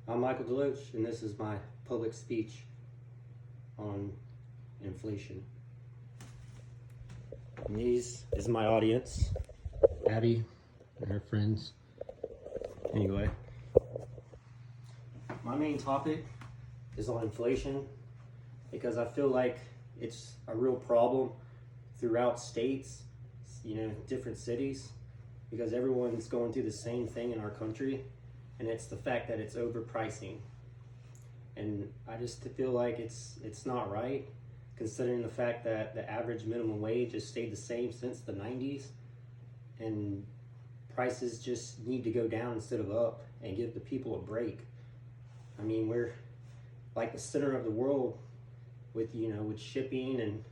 I'm Michael Deloach, and this is my public speech on inflation. And these is my audience, Abby and her friends. Anyway, my main topic is on inflation because I feel like it's a real problem throughout states, different cities, because everyone's going through the same thing in our country, and it's the fact that it's overpricing. And I just feel like it's not right, considering the fact that the average minimum wage has stayed the same since the 90s, and prices just need to go down instead of up and give the people a break. I mean, we're like the center of the world with shipping and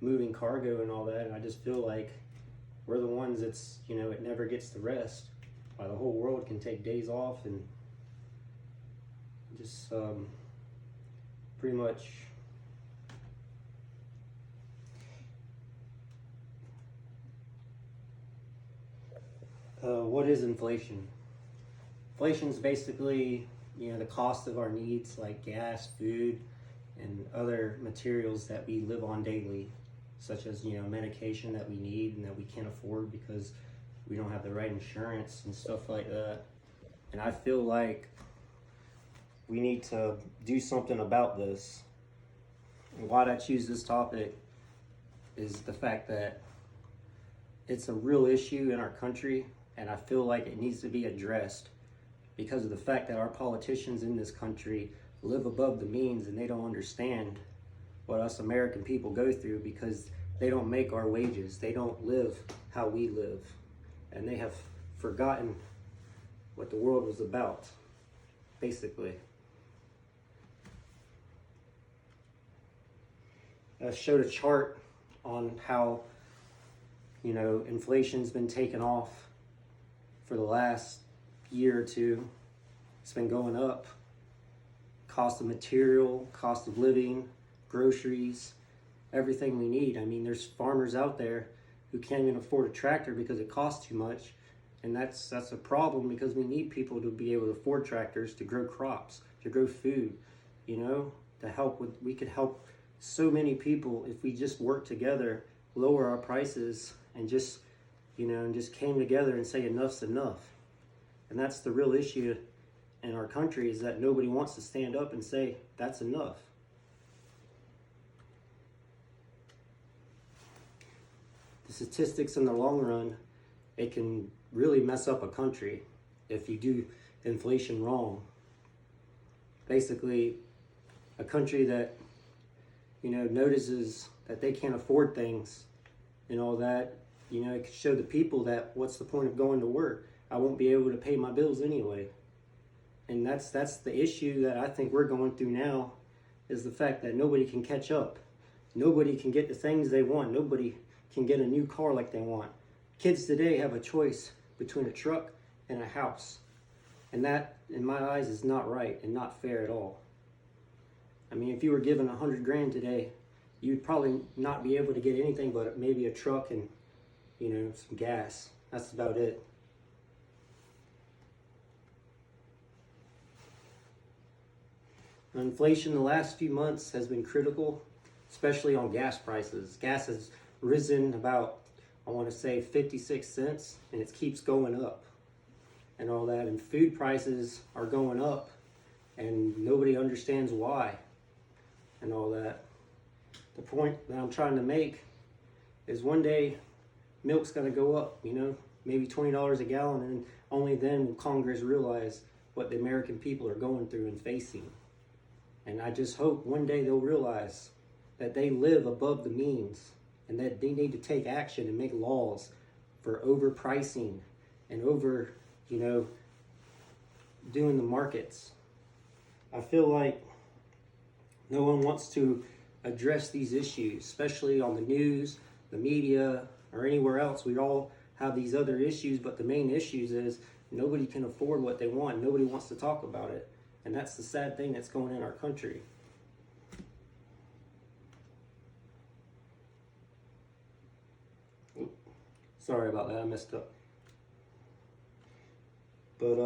moving cargo and all that, and I just feel like we're the ones that's it never gets to rest, while the whole world can take days off and just pretty much what is inflation? Inflation is basically the cost of our needs like gas, food, and other materials that we live on daily, such as medication that we need and that we can't afford because we don't have the right insurance and stuff like that. And I feel like we need to do something about this. And why I choose this topic is the fact that it's a real issue in our country, and I feel like it needs to be addressed because of the fact that our politicians in this country live above the means, and they don't understand what us American people go through because they don't make our wages. They don't live how we live, and they have forgotten what the world was about, basically. I showed a chart on how inflation's been taken off for the last year or two. It's been going up. Cost of material, cost of living, groceries, everything we need. I mean, there's farmers out there who can't even afford a tractor because it costs too much, and that's a problem because we need people to be able to afford tractors to grow crops, to grow food, to help with. We could help so many people if we just work together, lower our prices, and just came together and say enough's enough. And that's the real issue in our country, is that nobody wants to stand up and say that's enough. The statistics in the long run, it can really mess up a country if you do inflation wrong. Basically, a country that notices that they can't afford things and all that, it could show the people that what's the point of going to work? I won't be able to pay my bills anyway. And that's the issue that I think we're going through now, is the fact that nobody can catch up. Nobody can get the things they want. Nobody can get a new car like they want. Kids today have a choice between a truck and a house. And that, in my eyes, is not right and not fair at all. I mean, if you were given 100 grand today, you'd probably not be able to get anything but maybe a truck and, some gas. That's about it. Inflation the last few months has been critical, especially on gas prices. Gas has risen about, I want to say, 56 cents, and it keeps going up and all that. And food prices are going up, and nobody understands why and all that. The point that I'm trying to make is one day milk's going to go up, maybe $20 a gallon, and only then will Congress realize what the American people are going through and facing. And I just hope one day they'll realize that they live above the means and that they need to take action and make laws for overpricing and over, doing the markets. I feel like no one wants to address these issues, especially on the news, the media, or anywhere else. We all have these other issues, but the main issues is nobody can afford what they want. Nobody wants to talk about it. And that's the sad thing that's going in our country. Sorry about that, I messed up. But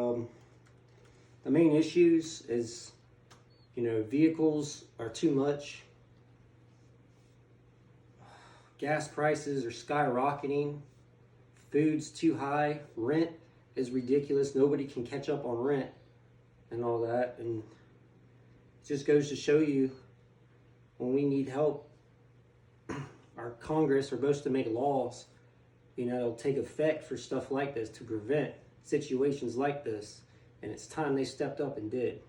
The main issues is, vehicles are too much. Gas prices are skyrocketing. Food's too high. Rent is ridiculous. Nobody can catch up on rent and all that. And it just goes to show you, when we need help, our Congress are supposed to make laws, that'll take effect for stuff like this to prevent situations like this. And it's time they stepped up and did.